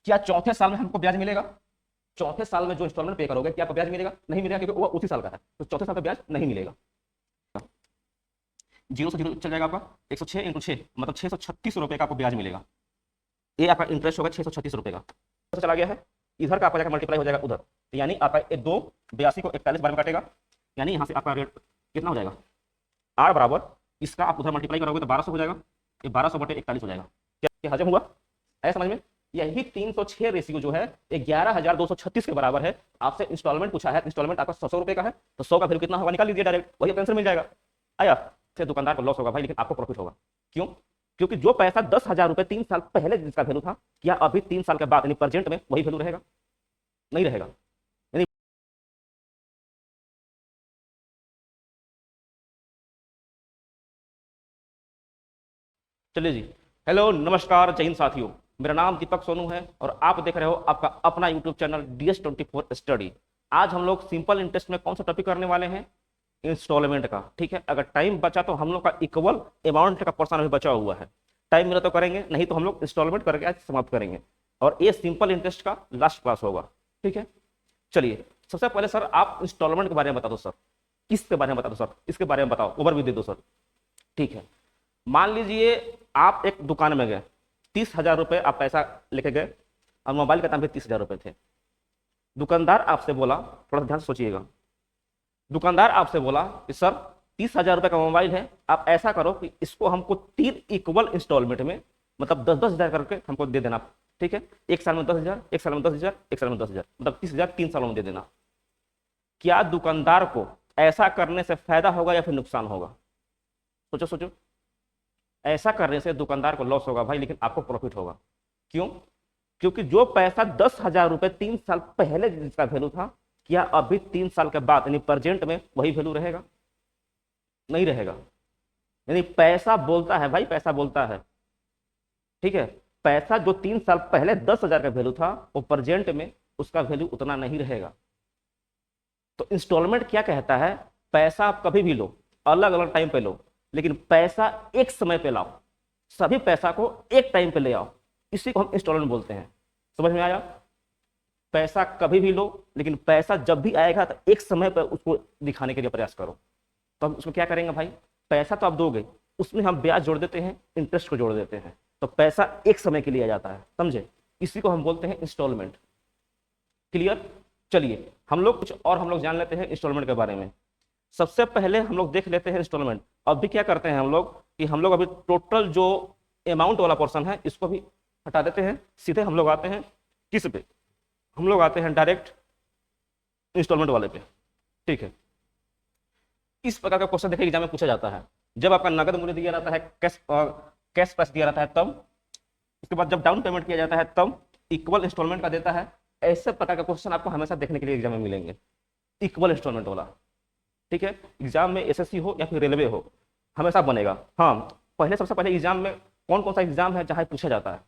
क्या चौथे साल में हमको ब्याज मिलेगा? चौथे साल में जो इंस्टॉलमेंट पे करोगे क्या आपको ब्याज मिलेगा? नहीं मिलेगा, क्योंकि वो उसी साल का है, तो चौथे साल का ब्याज नहीं मिलेगा। जीरो से जीरो चल जाएगा आपका, 106 इंटू 6 मतलब 636 रुपए का आपको ब्याज मिलेगा। ये आपका इंटरेस्ट होगा 636 रुपए का। तो चला गया है, इधर का आपका जाकर मल्टीप्लाई हो जाएगा उधर, यानी आपका 2 82 को 41 बार में काटेगा, यानी यहाँ से आपका रेट कितना हो जाएगा? आर बराबर इसका आप उधर मल्टीप्लाई करोगे तो 1200 हो जाएगा, ये 1200 बटे 41 हो जाएगा। क्या हजम हुआ? है समझ में? यही 306 रेशियो जो है 11,236 के बराबर है। आपसे इंस्टॉलमेंट पूछा है, इंस्टॉलमेंट आपका 100 रुपए का है, तो 100 का वैल्यू कितना होगा निकाल लीजिए डायरेक्ट, वही आंसर मिल जाएगा। आया? फिर दुकानदार को लॉस होगा भाई, लेकिन आपको प्रॉफिट होगा। क्यों? क्योंकि जो पैसा 10,000 रुपए 3 साल पहले जिसका वैल्यू था, क्या अभी 3 साल के बाद यानी प्रेजेंट में वही वैल्यू रहेगा? नहीं रहेगा। यानी चलिए जी, हेलो नमस्कार जय हिंद साथियों, मेरा नाम दीपक सोनू है और आप देख रहे हो आपका अपना यूट्यूब चैनल DS24 स्टडी। आज हम लोग सिंपल इंटरेस्ट में कौन सा टॉपिक करने वाले हैं? इंस्टॉलमेंट का। ठीक है, अगर टाइम बचा तो हम लोग का इक्वल अमाउंट का पोर्शन अभी बचा हुआ है, टाइम मिला तो करेंगे, नहीं तो हम लोग इंस्टॉलमेंट करके आज समाप्त करेंगे और ये सिंपल इंटरेस्ट का लास्ट क्लास होगा। ठीक है, चलिए सबसे पहले सर आप इंस्टॉलमेंट के बारे में बता दो सर, किसके बारे में बता दो सर, इसके बारे में बताओ, ओवरव्यू दे दो सर। ठीक है, मान लीजिए आप एक दुकान में गए, 30,000 रुपए आप पैसा लेके गए और मोबाइल का दाम भी 30,000 रुपए थे। दुकानदार आपसे बोला, थोड़ा ध्यान से सोचिएगा, दुकानदार आपसे बोला कि सर 30,000 रुपए का मोबाइल है, आप ऐसा करो कि इसको हमको 3 इक्वल इंस्टॉलमेंट में मतलब 10-10 हजार करके हमको दे देना। ठीक है, एक साल में 10,000, एक साल में 10,000, एक साल में 10,000, मतलब 30,000 3 सालों में दे देना। क्या दुकानदार को ऐसा करने से फायदा होगा या फिर नुकसान होगा? सोचो सोचो। ऐसा करने से दुकानदार को लॉस होगा भाई, लेकिन आपको प्रॉफिट होगा। क्यों? क्योंकि जो पैसा 10,000 रुपए 3 साल पहले जिसका वैल्यू था, क्या अभी 3 साल के बाद यानी प्रेजेंट में वही वैल्यू रहेगा? नहीं रहेगा। यानी पैसा बोलता है भाई, पैसा बोलता है। ठीक है, पैसा जो 3 साल पहले 10,000 का वैल्यू था, वो प्रेजेंट में उसका वैल्यू उतना नहीं रहेगा। तो इंस्टॉलमेंट क्या कहता है? पैसा आप कभी भी लो, अलग अलग टाइम पे लो, लेकिन पैसा एक समय पे लाओ, सभी पैसा को एक टाइम पे ले आओ, इसी को हम इंस्टॉलमेंट बोलते हैं। समझ में आया? पैसा कभी भी लो, लेकिन पैसा जब भी आएगा तो एक समय पर उसको दिखाने के लिए प्रयास करो। तो हम उसमें क्या करेंगे भाई? पैसा तो आप दोगे, उसमें हम ब्याज जोड़ देते हैं, इंटरेस्ट को जोड़ देते हैं, तो पैसा एक समय के लिए आ जाता है। समझे? इसी को हम बोलते हैं इंस्टॉलमेंट। क्लियर? चलिए हम लोग कुछ और हम लोग जान लेते हैं इंस्टॉलमेंट के बारे में। सबसे पहले हम लोग देख लेते हैं इंस्टॉलमेंट। अभी क्या करते हैं हम लोग कि हम लोग अभी टोटल जो अमाउंट वाला पोर्शन है इसको भी हटा देते हैं, सीधे हम लोग आते हैं किस पे? हम लोग आते हैं डायरेक्ट इंस्टॉलमेंट वाले पे। ठीक है, इस प्रकार का क्वेश्चन देखिए एग्जाम में पूछा जाता है। जब आपका नगद मूल्य दिया जाता है, कैश प्राइस दिया जाता है तब, उसके बाद जब डाउन पेमेंट किया जाता है तब, इक्वल इंस्टॉलमेंट का देता है। ऐसे प्रकार का क्वेश्चन आपको हमेशा देखने के लिए एग्जाम में मिलेंगे, इक्वल इंस्टॉलमेंट वाला। ठीक है, एग्जाम में एसएससी हो या फिर रेलवे हो, हमेशा बनेगा। हाँ, पहले सबसे पहले एग्जाम में कौन कौन सा एग्जाम है जहां पूछा जाता है?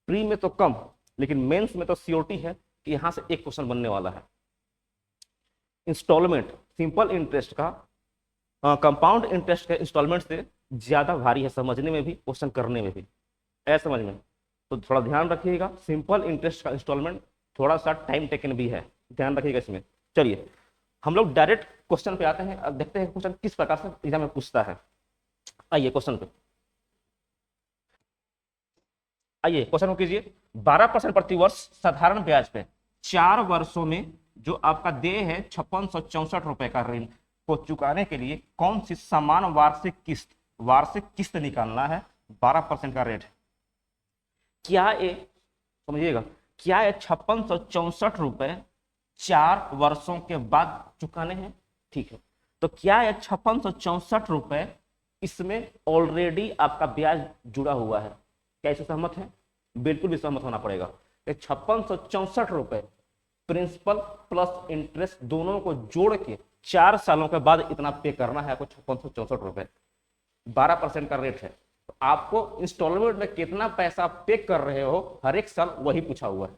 प्री में तो कम, लेकिन मेंस में तो सियोरिटी है कि यहां से एक क्वेश्चन बनने वाला है। इंस्टॉलमेंट सिंपल इंटरेस्ट का कंपाउंड इंटरेस्ट के इंस्टॉलमेंट से ज्यादा भारी है समझने में भी, क्वेश्चन करने में भी। ऐसा समझ में? तो थोड़ा ध्यान रखिएगा, सिंपल इंटरेस्ट का इंस्टॉलमेंट थोड़ा सा टाइम टेकन भी है, ध्यान रखिएगा इसमें। चलिए हम लोग डायरेक्ट क्वेश्चन पे आते हैं, अब देखते हैं क्वेश्चन किस प्रकार से एग्जाम में पूछता है। आइए क्वेश्चन पे, आइए क्वेश्चन को कीजिए। 12% प्रतिवर्ष साधारण ब्याज पे 4 वर्षों में जो आपका देय है 5664 रुपए का ऋण को चुकाने के लिए कौन सी समान वार्षिक किस्त निकालना है? 12% का रेट है। क्या ये समझिएगा, क्या ये 5664 रुपए 4 वर्षों के बाद चुकाने हैं? ठीक है, तो क्या ये 5664 रुपए इसमें ऑलरेडी आपका ब्याज जुड़ा हुआ है? क्या इससे सहमत है? बिल्कुल भी सहमत होना पड़ेगा। 5664 रुपए प्रिंसिपल प्लस इंटरेस्ट दोनों को जोड़ के 4 सालों के बाद इतना पे करना है आपको, 5664 रुपए। 12% का रेट है, तो आपको इंस्टॉलमेंट में कितना पैसा पे कर रहे हो हर एक साल वही पूछा हुआ है।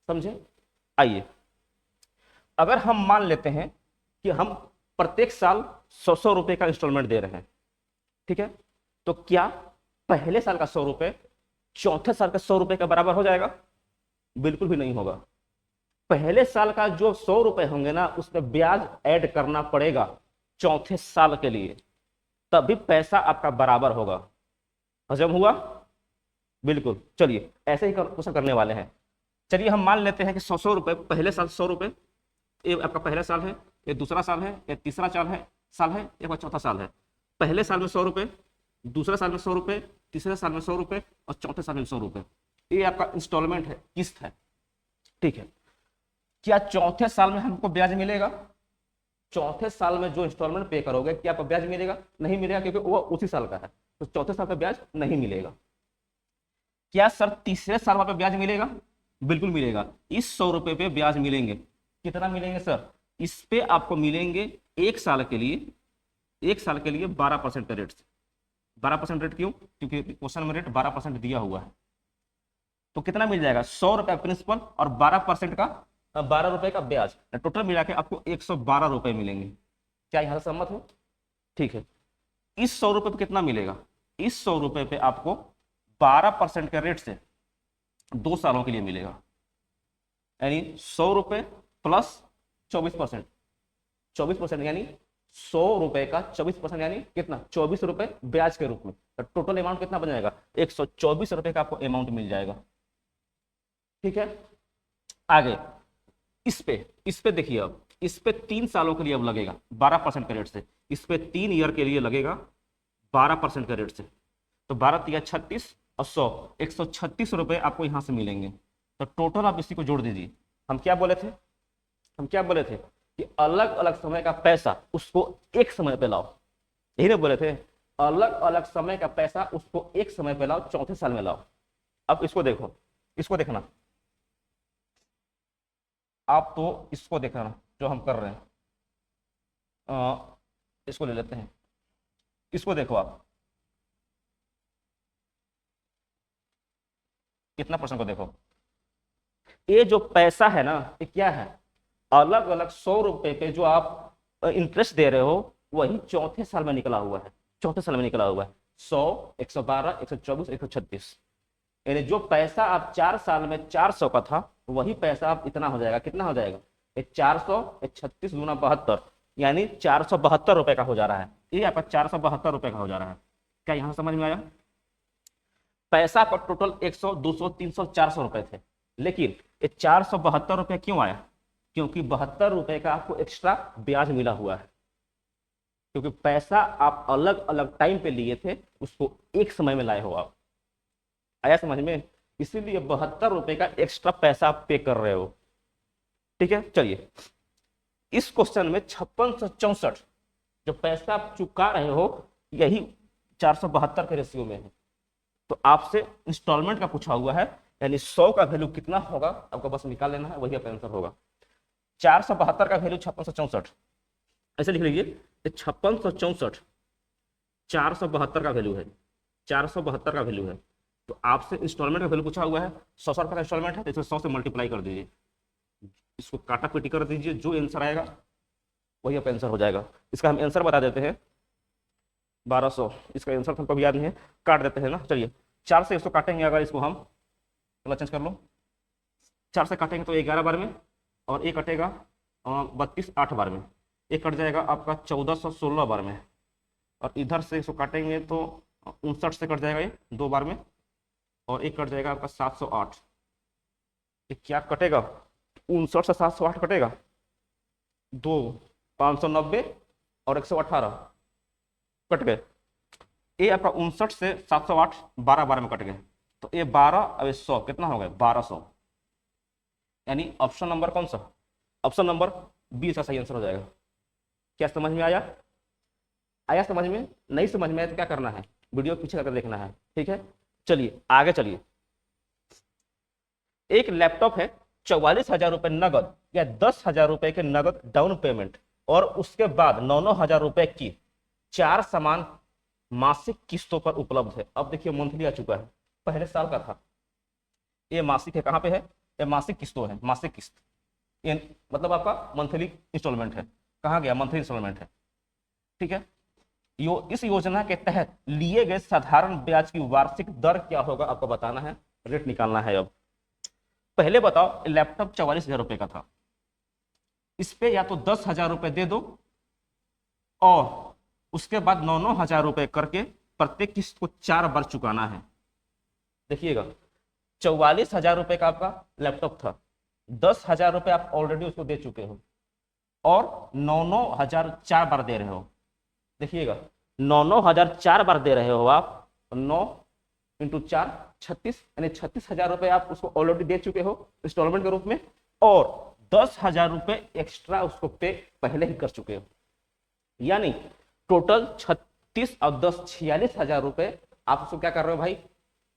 समझे? आइए, अगर हम मान लेते हैं कि हम प्रत्येक साल 100 रुपए का इंस्टॉलमेंट दे रहे हैं, ठीक है, तो क्या पहले साल का 100 रुपए चौथे साल का 100 रुपए के बराबर हो जाएगा? बिल्कुल भी नहीं होगा। पहले साल का जो 100 रुपए होंगे ना, उसमें ब्याज ऐड करना पड़ेगा चौथे साल के लिए, तभी पैसा आपका बराबर होगा। हजम हुआ? बिल्कुल। चलिए ऐसे ही क्वेश्चन करने वाले हैं। चलिए हम मान लेते हैं कि 100 रुपए पहले साल 100 रुपए, ये आपका पहला साल है, ये दूसरा साल है, ये तीसरा साल है, ये चौथा साल है। पहले साल में 100 रुपए, दूसरे साल में 100 रुपए, तीसरे साल में 100 रुपए और चौथे साल में 100 रुपए। ये आपका इंस्टॉलमेंट है, किस्त है। ठीक है, क्या चौथे साल में हमको ब्याज मिलेगा? चौथे साल में जो इंस्टॉलमेंट पे करोगे, क्या आपको ब्याज मिलेगा? नहीं मिलेगा, क्योंकि वो उसी साल का है, तो चौथे साल का ब्याज नहीं मिलेगा। क्या सर तीसरे साल में ब्याज मिलेगा? बिल्कुल मिलेगा। इस 100 रुपए पे ब्याज मिलेंगे। कितना मिलेंगे सर? इस पे आपको मिलेंगे एक साल के लिए 12% के रेट से। 12% रेट क्यों? क्योंकि क्वेश्चन में रेट 12% दिया हुआ है। तो कितना मिल जाएगा? 100 रुपए प्रिंसिपल और 12% का 12 रुपए का ब्याज, टोटल मिला के आपको 112 रुपए मिलेंगे। क्या यहां से सहमत हो? ठीक है। इस 100 रुपए पे कितना मिलेगा? इस 100 रुपए पे आपको 12% के रेट से 2 सालों के लिए मिलेगा, यानी 100 रुपए प्लस 24%। 24% यानी 100 रुपए का 24% यानी कितना? 24 रुपए ब्याज के रूप में। तो टोटल अमाउंट कितना बन जाएगा? 124 रुपए का आपको अमाउंट मिल जाएगा। ठीक है, आगे इस पे देखिए, अब इस पे 3 सालों के लिए अब लगेगा 12% के रेट से। इस पे 3 ईयर के लिए लगेगा 12% के रेट से। तो 12 तिया 36 और 100, 136 रुपए आपको यहां से मिलेंगे। तो टोटल आप इसी को जोड़ दीजिए। हम क्या बोले थे कि अलग अलग समय का पैसा उसको एक समय पे लाओ। यही ना बोले थे? अलग अलग समय का पैसा उसको एक समय पे लाओ, चौथे साल में लाओ। अब इसको देखो, इसको देखना आप, तो इसको देखना जो हम कर रहे हैं। इसको ले लेते हैं, इसको देखो आप, कितना परसेंट को देखो। ये जो पैसा है ना, ये क्या है? अलग अलग 100 रुपए पे जो आप इंटरेस्ट दे रहे हो, वही चौथे साल में निकला हुआ है। 100, 112, 124, 136, यानी जो पैसा आप 4 साल में 400 का था, वही पैसा आप इतना हो जाएगा। कितना हो जाएगा? 400, 36 दूना 72, यानी 472 रुपए का हो जा रहा है। ये आपका 472 रुपए का हो जा रहा है। क्या यहां समझ में आया? पैसा का टोटल 100, 200, 300, 400 रुपए थे, लेकिन ये 472 रुपए क्यों आया? क्योंकि 72 रुपए का आपको एक्स्ट्रा ब्याज मिला हुआ है। क्योंकि पैसा आप अलग अलग टाइम पे लिए थे, उसको एक समय में लाए हो आप। आया समझ में? इसीलिए 72 रुपए का एक्स्ट्रा पैसा आप पे कर रहे हो। ठीक है, चलिए इस क्वेश्चन में 5664 जो पैसा आप चुका रहे हो, यही 472 के रेशियो में है। तो आपसे इंस्टॉलमेंट का पूछा हुआ है, यानी 100 का वैल्यू कितना होगा आपको बस निकाल लेना है, वही आपका आंसर होगा। 472 का वैल्यू 5664, ऐसे लिख लीजिए 5664 472 का वैल्यू है, 472 का वैल्यू है। तो आपसे इंस्टॉलमेंट का वैल्यू पूछा हुआ है, 100 रुपये का इंस्टॉलमेंट है, तो इसे 100 से मल्टीप्लाई कर दीजिए, इसको काटा पीटी कर दीजिए, जो आंसर आएगा वही आपका आंसर हो जाएगा। इसका हम आंसर बता देते हैं 1200, इसका आंसर हमको भी याद नहीं है, काट देते हैं ना। चलिए 4 से 100 काटेंगे, अगर इसको हम चलो चेंज कर लो, 4 से काटेंगे तो 11 बार में, और एक कटेगा 32 8 बार में, एक कट जाएगा आपका 1416 बार में, और इधर से इसको काटेंगे तो 59 से कट जाएगा ये 2 बार में, और एक कट जाएगा आपका 708। ये क्या कटेगा? 59 से 708 कटेगा, 2 590 और 118 कट गए। ये आपका 59 से 708 12 बार में कट गए, तो ये 12 अब 100 कितना हो गया? 1200, यानी ऑप्शन नंबर कौन सा? ऑप्शन नंबर बी का सही आंसर हो जाएगा। क्या समझ में आया? आया समझ में? नहीं समझ में आया तो क्या करना है, वीडियो पीछे करके देखना है। ठीक है, चलिए आगे चलिए। एक लैपटॉप है, 44,000 रुपए नगद या 10,000 रुपए के नगद डाउन पेमेंट, और उसके बाद 9,000 रुपए की 4 समान मासिक किस्तों पर उपलब्ध है। अब देखिए मंथली आ चुका है, पहले साल का था, ये मासिक है। कहां पे है? ये मासिक किस्तों है, मासिक किस्त, ये मतलब आपका मंथली इंस्टॉलमेंट है। कहां गया? मंथली इंस्टॉलमेंट है। ठीक है, इस योजना के तहत लिए गए साधारण ब्याज की वार्षिक दर क्या होगा आपको बताना है, रेट निकालना है। अब पहले बताओ, लैपटॉप 44,000 रुपए का था, इस पे या तो 10,000 रुपए दे दो और उसके बाद 9,000 रुपए करके प्रत्येक किस्त को 4 बार चुकाना है। देखिएगा, 44,000 रुपए का आपका लैपटॉप था, 10,000 रुपए आप ऑलरेडी उसको दे चुके हो और 9,000 4 बार दे रहे हो। देखिएगा, 9,000 4 बार दे रहे हो आप, 9 इंटू 4 36, यानी 36,000 रुपए आप उसको ऑलरेडी दे चुके हो इंस्टॉलमेंट के रूप में, और 10,000 रुपए एक्स्ट्रा उसको पे पहले ही कर चुके हो, यानी टोटल 36 और 10 46,000 रुपए आप उसको क्या कर रहे हो भाई,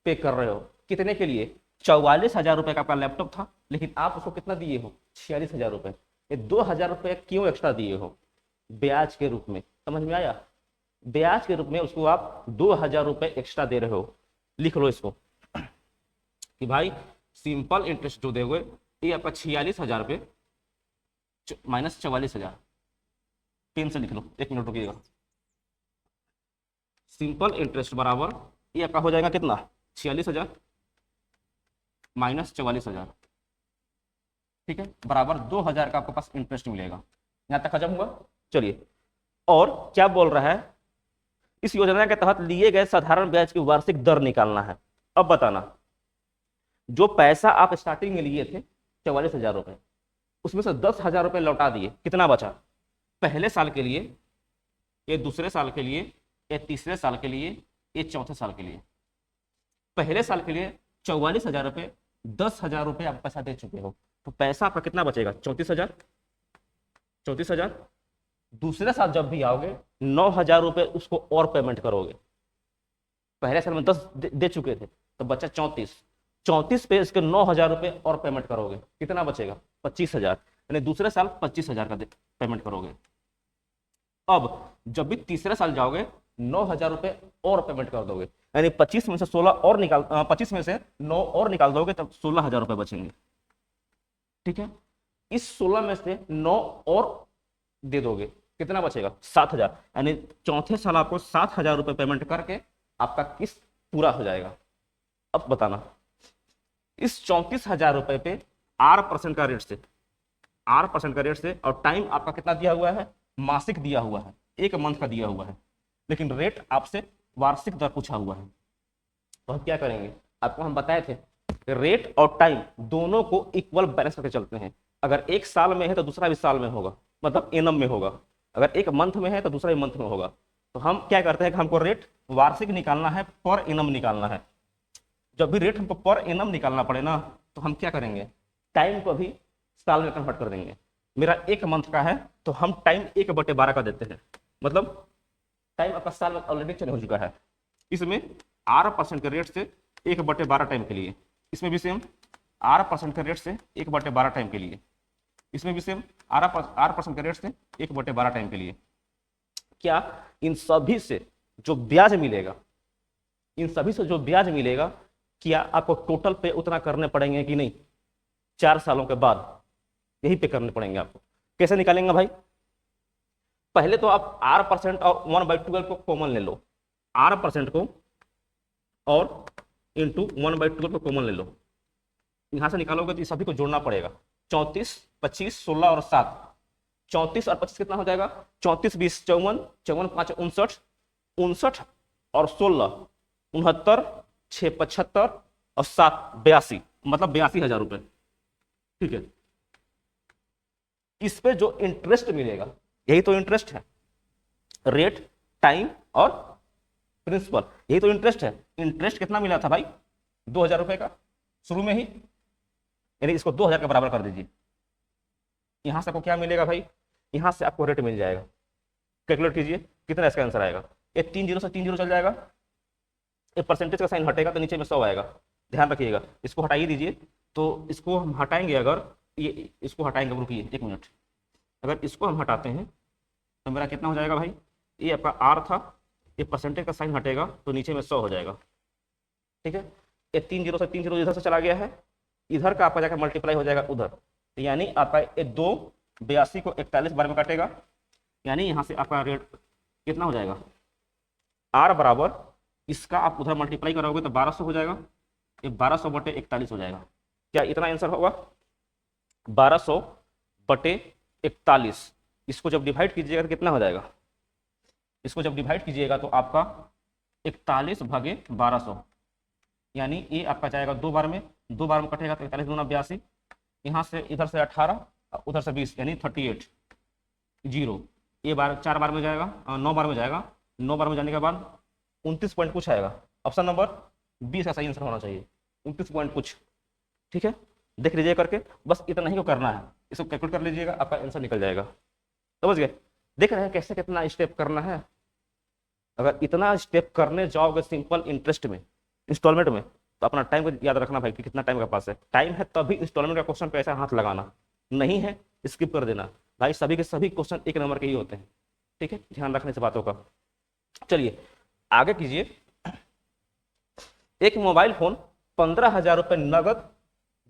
पे कर रहे हो। कितने के लिए? 44,000 रुपए का आपका लैपटॉप था, लेकिन आप उसको कितना दिए हो? 46,000 रुपए। ये 2,000 रुपए क्यों एक्स्ट्रा दिए हो? ब्याज के रूप में। समझ में आया? ब्याज के रूप में उसको आप 2,000 रुपए एक्स्ट्रा दे रहे हो। लिख लो इसको कि भाई सिंपल इंटरेस्ट जो दोगे ये आपका 46,000 रुपए माइनस 44,000। पेन से लिख लो, 1 मिनट रुकिएगा। सिंपल इंटरेस्ट बराबर ये आपका हो जाएगा कितना? 46,000 माइनस 44,000, ठीक है, बराबर 2,000 का आपके पास इंटरेस्ट मिलेगा। यहां तक खत्म हुआ। चलिए, और क्या बोल रहा है, इस योजना के तहत लिए गए साधारण ब्याज की वार्षिक दर निकालना है। अब बताना, जो पैसा आप स्टार्टिंग में लिए थे 44,000 रुपए, उसमें से 10,000 रुपए लौटा दिए, कितना बचा? पहले साल के लिए, ये दूसरे साल के लिए, ये तीसरे साल के लिए, ये चौथे साल के लिए। पहले साल के लिए 44,000 रुपए, 10,000 रुपए आप पैसा दे चुके हो, तो पैसा आपका कितना बचेगा? 34,000। 34,000। दूसरे साल जब भी आओगे 9,000 रुपए उसको और पेमेंट करोगे। पहले साल में 10 दे चुके थे तो बचा 34। 34 पे इसके 9,000 रुपए और पेमेंट करोगे, कितना बचेगा? 25,000। यानी दूसरे साल 25,000 का पेमेंट करोगे। अब जब भी तीसरे साल जाओगे 9,000 रुपए और पेमेंट कर दोगे, यानी 25 में से 16 और निकाल 25 में से 9 और निकाल दोगे तब 16,000 रुपए बचेंगे। ठीक है, इस 16 में से 9 और दे दोगे, कितना बचेगा? 7,000। यानी चौथे साल आपको 7,000 रुपए पेमेंट करके आपका किस्त पूरा हो जाएगा। अब बताना, इस 34,000 रुपए पे R% का रेट से, R% का रेट से, और टाइम आपका कितना दिया हुआ है? मासिक दिया हुआ है, 1 मंथ का दिया हुआ है, लेकिन रेट आपसे वार्षिक दर पूछा हुआ है। तो हम क्या करेंगे, आपको हम बताए थे रेट और टाइम दोनों को इक्वल बैलेंस करके चलते हैं। अगर एक साल में है तो दूसरा भी साल में होगा, मतलब एनम में होगा। अगर एक मंथ में है तो दूसरा भी मंथ में होगा। तो हम क्या करते हैं कि हमको रेट वार्षिक निकालना है, पर एनम निकालना है। जब भी रेट हमको पर एनम निकालना पड़े ना, तो हम क्या करेंगे, टाइम को भी साल में कन्वर्ट कर देंगे। मेरा 1 मंथ का है तो हम टाइम 1/12 का देते हैं, मतलब टाइम आपका साल में ऑलरेडी चेंज हो चुका है। इसमें R% के रेट से 1/12 टाइम के लिए, इसमें भी सेम R% के रेट से 1/12 टाइम के लिए, इसमें भी सेम R% के रेट से 1/12 टाइम के लिए। क्या इन सभी से जो ब्याज मिलेगा, इन सभी से जो ब्याज मिलेगा, क्या आपको टोटल पे उतना करने पड़ेंगे कि नहीं? 4 सालों के बाद यही पे करने पड़ेंगे आपको। कैसे निकालेंगे भाई? पहले तो आप R% और 1/12 को कॉमन ले लो, R% को और इंटू 1/12 को कॉमन ले लो। यहां से निकालोगे तो सभी को जोड़ना पड़ेगा। 34, 25, 16 और 7। 34 और 25 कितना हो जाएगा? 34, 20, 54, 54, 5, 59, 59 और 16, 69, 6, 75 और 7, 82, मतलब 82,000 रुपए। ठीक है, इस पे जो इंटरेस्ट मिलेगा, यही तो इंटरेस्ट है, रेट, टाइम और प्रिंसिपल, यही तो इंटरेस्ट है। इंटरेस्ट कितना मिला था भाई? 2,000 रुपए का शुरू में ही, यानी इसको 2,000 के बराबर कर दीजिए। यहां से आपको क्या मिलेगा भाई? यहां से आपको रेट मिल जाएगा। कैलकुलेट कीजिए कितना इसका आंसर आएगा। ये 3 0 से 3 0 चल जाएगा, ये परसेंटेज का साइन हटेगा तो नीचे में 100 आएगा। ध्यान रखिएगा, इसको हटाइए दीजिए। तो इसको हम हटाएंगे, अगर ये इसको हटाएंगे, रुकिए 1 मिनट, अगर इसको हम हटाते हैं तो मेरा कितना हो जाएगा भाई? ये आपका R था, ये परसेंटेज का साइन हटेगा तो नीचे में 100 हो जाएगा। ठीक है, ये 3 0 से 3 0 इधर से चला गया है, इधर का आपका जाकर मल्टीप्लाई हो जाएगा उधर, तो यानी आपका ये 2 82 को 41 बार में काटेगा, यानी यहाँ से आपका रेट कितना हो जाएगा? R बराबर इसका आप उधर मल्टीप्लाई करोगे तो 1200 हो जाएगा, ये 1200/41 हो जाएगा। क्या इतना आंसर होगा? 1200 बटे 41। इसको जब डिवाइड कीजिएगा तो कितना हो जाएगा? इसको जब डिवाइड कीजिएगा तो आपका 41 भागे 1200, यानी ये आपका जाएगा 2 बार में, 2 बार में कटेगा तो 41 दूना 82, यहाँ से इधर से 18 उधर से 20 यानी 38 जीरो। ये बार 4 बार में जाएगा, 9 बार में जाएगा। 9 बार में जाने के बाद 29 पॉइंट कुछ आएगा। ऑप्शन नंबर 20 का सही आंसर होना चाहिए, 29 पॉइंट कुछ। ठीक है, देख लीजिए करके, बस इतना ही को करना है, इसको कैलकुलेट कर लीजिएगा, आपका आंसर निकल जाएगा। समझ गए? देख रहे हैं कैसे कितना स्टेप करना है। अगर इतना स्टेप करने जाओगे सिंपल इंटरेस्ट में, इंस्टॉलमेंट में, तो अपना टाइम को याद रखना भाई कि कितना टाइम का पास है। टाइम है तभी इंस्टॉलमेंट का क्वेश्चन पे ऐसा हाथ लगाना, नहीं है स्किप कर देना। भाई सभी के सभी क्वेश्चन 1 नंबर के ही होते हैं। ठीक है, ध्यान रखने से बातों का। चलिए आगे कीजिए। एक मोबाइल फोन 15,000 रुपये नगद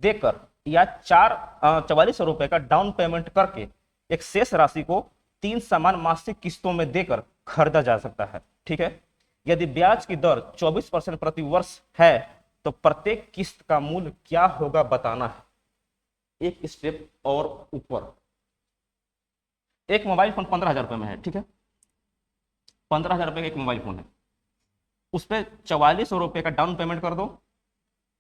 देकर या 4400 रुपए का डाउन पेमेंट करके एक शेष राशि को 3 समान मासिक किस्तों में देकर खरीदा जा सकता है। ठीक है, यदि ब्याज की दर 24% प्रति वर्ष है तो प्रत्येक किस्त का मूल्य क्या होगा बताना है। एक स्टेप और ऊपर, एक मोबाइल फोन 15,000 रुपए में है। ठीक है, 15,000 रुपए का एक मोबाइल फोन है, उस पर 4400 रुपए का डाउन पेमेंट कर दो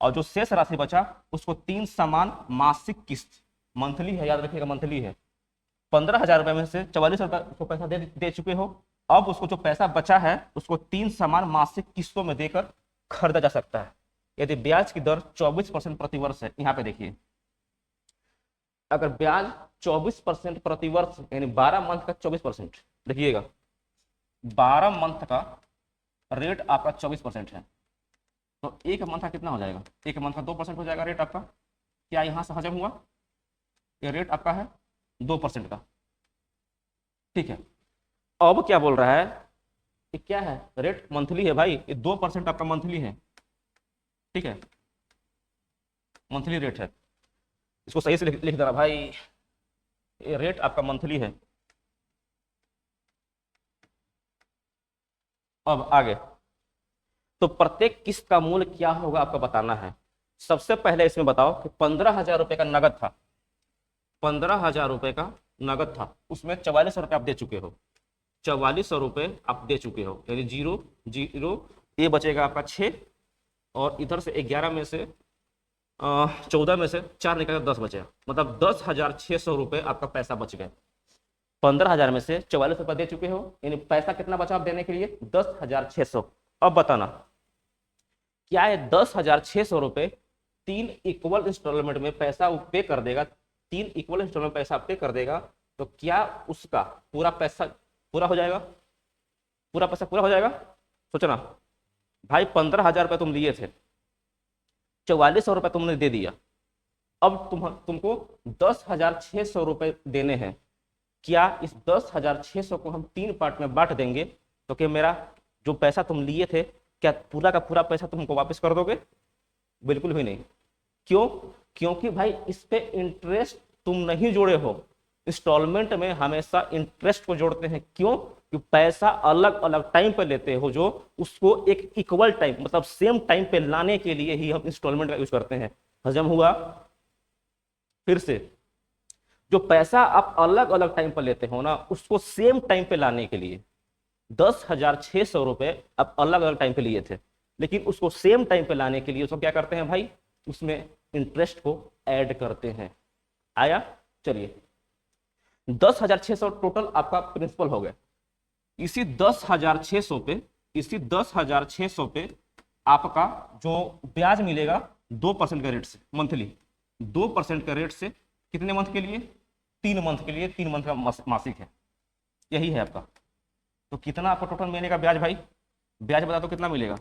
और जो शेष राशि बचा उसको 3 समान मासिक किस्त, मंथली है, याद रखिएगा मंथली है। 15,000 रुपए में से 4400 रुपए को पैसा दे चुके हो, अब उसको जो पैसा बचा है उसको 3 समान मासिक किस्तों में देकर खरीदा जा सकता है यदि ब्याज की दर 24% प्रति वर्ष है। यहाँ पे देखिए, अगर ब्याज 24% प्रति वर्ष यानी 12 मंथ का 24%, देखिएगा 12 मंथ का रेट आपका 24% है, तो एक मंथ का कितना हो जाएगा? एक मंथ का 2% हो जाएगा रेट आपका। क्या यहां से हजम हुआ? ये रेट आपका है 2% का। ठीक है, अब क्या बोल रहा है? ये क्या है? रेट मंथली है भाई, ये 2% आपका मंथली है। ठीक है, मंथली रेट है, इसको सही से लिख देना भाई, ये रेट आपका मंथली है। अब आगे, तो प्रत्येक किस्त का मूल्य क्या होगा आपको बताना है। सबसे पहले इसमें बताओ कि 15,000 रुपए का नगद था, 15,000 रुपए का नगद था, उसमें 4400 रुपए आप दे चुके हो, 4400 रुपए आप दे चुके हो, यानी 0 0, ये बचेगा आपका 6 और इधर से 11 में से 14 में से 4 निकल 10 बचे, मतलब 10,600 रुपए आपका पैसा बच गए। 15,000 में से 44 रुपए दे चुके हो, यानी पैसा कितना बचा आप देने के लिए? 10,600। अब बताना क्या है 10,600 रुपए 3 इक्वल इंस्टॉलमेंट में पैसा पे कर देगा, 3 इक्वल इंस्टॉलमेंट पैसा पे कर देगा, तो क्या उसका पूरा पैसा पूरा हो जाएगा? पूरा पैसा पूरा हो जाएगा? सोचना भाई, 15,000 रुपए तुम लिए थे, 4400 रुपए तुमने दे दिया, अब तुमको 10,600 रुपए देने हैं। क्या इस 10,600 को हम 3 पार्ट में बांट देंगे तो क्या मेरा जो पैसा तुम लिए थे क्या पूरा का पूरा पैसा तुमको वापस कर दोगे? बिल्कुल भी नहीं। क्यों? क्योंकि भाई इस पे इंटरेस्ट तुम नहीं जोड़े हो। इंस्टॉलमेंट में हमेशा इंटरेस्ट को जोड़ते हैं। क्यों? कि पैसा अलग अलग टाइम पे लेते हो, जो उसको एक इक्वल टाइम मतलब सेम टाइम पे लाने के लिए ही हम इंस्टॉलमेंट का यूज करते हैं। हजम हुआ? फिर से, जो पैसा आप अलग अलग टाइम पर लेते हो ना, उसको सेम टाइम पे लाने के लिए 10,600 रुपए आप अलग अलग टाइम पे लिए थे, लेकिन उसको सेम टाइम पे लाने के लिए उसको क्या करते हैं भाई? उसमें इंटरेस्ट को ऐड करते हैं। आया? चलिए, 10,600 टोटल आपका प्रिंसिपल हो गया। इसी 10,600 पे, इसी 10,600 पे आपका जो ब्याज मिलेगा 2% के रेट से मंथली, 2% के रेट से कितने मंथ के लिए? 3 मंथ के लिए, 3 मंथ का मासिक है, यही है आपका। तो कितना आपको टोटल मिलेगा ब्याज भाई? ब्याज बता दो कितना मिलेगा?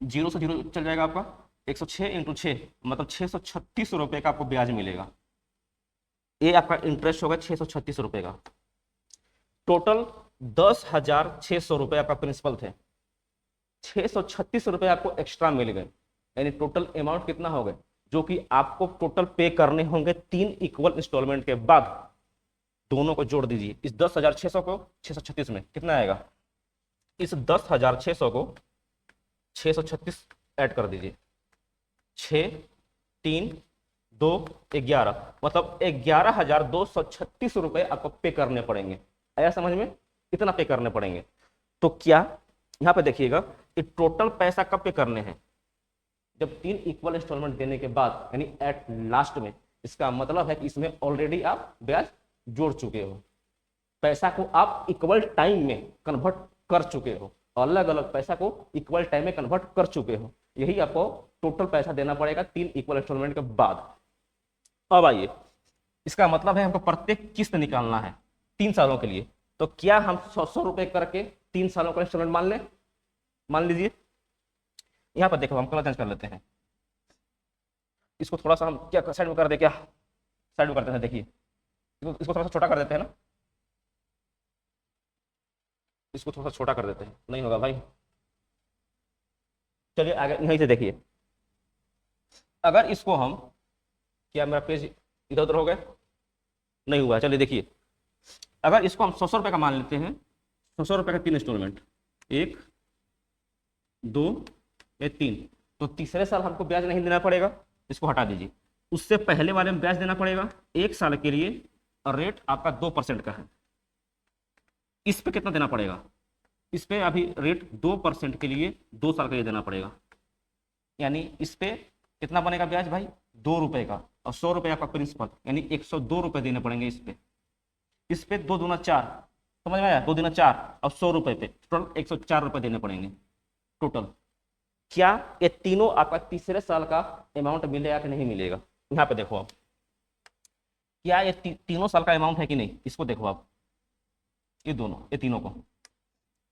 0 से 0 चल जाएगा आपका, 106 × 6 मतलब 636 रुपए का आपको ब्याज मिलेगा। ये आपका इंटरेस्ट होगा 636 रुपए का। टोटल 10,600 रुपए आपका प्रिंसिपल थे, 636 रुपए आपको एक्स्ट्रा मिल गए, यानी टोटल अमाउंट कितना हो गया जो कि आपको टोटल पे करने होंगे 3 इक्वल इंस्टॉलमेंट के बाद। दोनों को जोड़ दीजिए, इस 10,600 को 636 में कितना आएगा? इस 10,600 को 636 ऐड कर दीजिए, 6 3 2 11, मतलब 11,236 रुपए आपको पे करने पड़ेंगे। आया समझ में? इतना पे करने पड़ेंगे। तो क्या यहाँ पे देखिएगा कि टोटल पैसा कब पे करने हैं? जब 3 इक्वल इंस्टॉलमेंट देने के बाद, यानी एट लास्ट में। इसका मतलब है कि इसमें ऑलरेडी आप ब्याज जोड़ चुके हो, पैसा को आप इक्वल टाइम में कन्वर्ट कर चुके हो, अलग अलग पैसा को इक्वल टाइम में कन्वर्ट कर चुके हो। यही आपको टोटल पैसा देना पड़ेगा 3 इक्वल इंस्टॉलमेंट के बाद। अब आइए, इसका मतलब है हमको प्रत्येक किस्त निकालना है 3 सालों के लिए। तो क्या हम 100 रुपए करके 3 सालों का इंस्टॉलमेंट मान लें? मान लीजिए। यहाँ पर देखो, हम कलर चेंज कर लेते हैं। इसको थोड़ा सा हम क्या साइड में कर दे, क्या साइड में करते हैं, देखिए इसको थोड़ा सा छोटा कर देते हैं ना, इसको थोड़ा सा छोटा कर देते हैं, नहीं होगा भाई। चलिए आगे यहीं से देखिए, अगर इसको हम, क्या मेरा पेज इधर उधर हो गया? नहीं हुआ। चलिए देखिए, अगर इसको हम 100 रुपए का मान लेते हैं, 100 रुपए का 3 इंस्टॉलमेंट, 1 2 या 3, तो तीसरे साल हमको ब्याज नहीं देना पड़ेगा, इसको हटा दीजिए। उससे पहले वाले में ब्याज देना पड़ेगा 1 साल के लिए, और रेट आपका 2% का है। इस पे कितना देना पड़ेगा? इस पे अभी रेट 2% के लिए 2 साल के लिए देना पड़ेगा, यानी इस पे कितना बनेगा ब्याज भाई? 2 रुपए का, और 100 रुपए आपका प्रिंसिपल, यानी 102 रुपए देने पड़ेंगे इस पे। इस पे 2 दूना 4, समझ में आया? 2 दूना 4, और 100 रुपए पे टोटल 104 रुपए देने पड़ेंगे टोटल। क्या ये तीनों आपका तीसरे साल का अमाउंट मिलेगा कि नहीं मिलेगा? यहाँ पे देखो आप, क्या ये तीनों साल का अमाउंट है कि नहीं? इसको देखो आप, ये दोनों, ये तीनों को,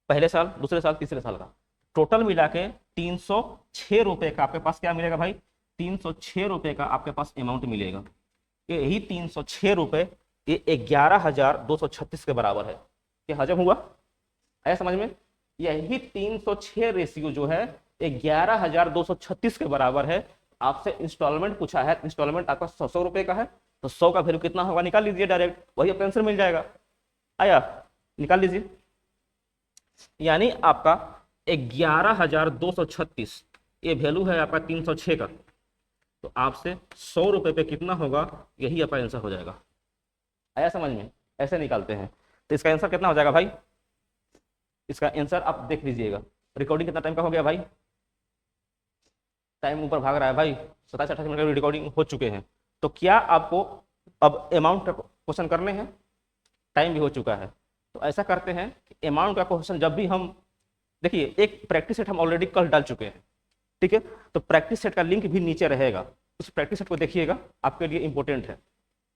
पहले साल, दूसरे साल, तीसरे साल का टोटल मिला के 306 रुपए का आपके पास क्या मिलेगा भाई? 306 रुपए का आपके पास अमाउंट मिलेगा। यही 306 रुपए ये 11,236 के बराबर है। क्या हजम हुआ? आया समझ में? यही 306 रेशियो जो है 11,236 के बराबर है। आपसे इंस्टॉलमेंट पूछा है, इंस्टॉलमेंट आपका 100 रुपए का है, तो 100 का वैल्यू कितना होगा निकाल लीजिए डायरेक्ट, वही आपका आंसर मिल जाएगा। आया? निकाल लीजिए। यानी आपका 11,236 ये वैल्यू है आपका 306 का, तो आपसे 100 रुपए पे कितना होगा, यही आपका आंसर हो जाएगा। आया समझ में? ऐसे निकालते हैं। तो इसका आंसर कितना हो जाएगा भाई? इसका आंसर आप देख लीजिएगा। रिकॉर्डिंग कितना टाइम का हो गया भाई? टाइम ऊपर भाग रहा है भाई, 27-28 मिनट का रिकॉर्डिंग हो चुके हैं। तो क्या आपको अब अमाउंट का क्वेश्चन करने हैं? टाइम भी हो चुका है। तो ऐसा करते हैं कि अमाउंट का क्वेश्चन जब भी हम, देखिए एक प्रैक्टिस सेट हम ऑलरेडी कल डाल चुके हैं, ठीक है? तो प्रैक्टिस सेट का लिंक भी नीचे रहेगा, उस प्रैक्टिस सेट को देखिएगा, आपके लिए इंपॉर्टेंट है,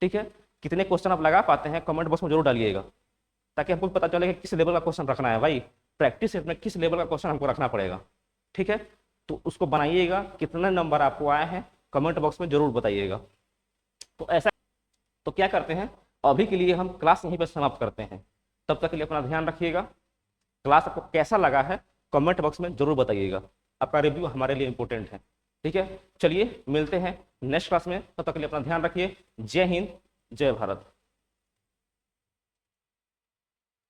ठीक है? कितने क्वेश्चन आप लगा पाते हैं कमेंट बॉक्स में जरूर डालिएगा, ताकि हमको पता चले कि किस लेवल का क्वेश्चन रखना है भाई। प्रैक्टिस सेट में किस लेवल का क्वेश्चन हमको रखना पड़ेगा, ठीक है? तो उसको बनाइएगा। कितने नंबर आपको आए हैं कमेंट बॉक्स में जरूर बताइएगा। तो ऐसा, तो क्या करते हैं, अभी के लिए हम क्लास यहीं पर समाप्त करते हैं। तब तक के लिए अपना ध्यान रखिएगा। क्लास आपको कैसा लगा है कमेंट बॉक्स में जरूर बताइएगा। आपका रिव्यू हमारे लिए इंपॉर्टेंट है, ठीक है? चलिए मिलते हैं नेक्स्ट क्लास में, तब तक के लिए अपना ध्यान रखिए। जय हिंद, जय भारत।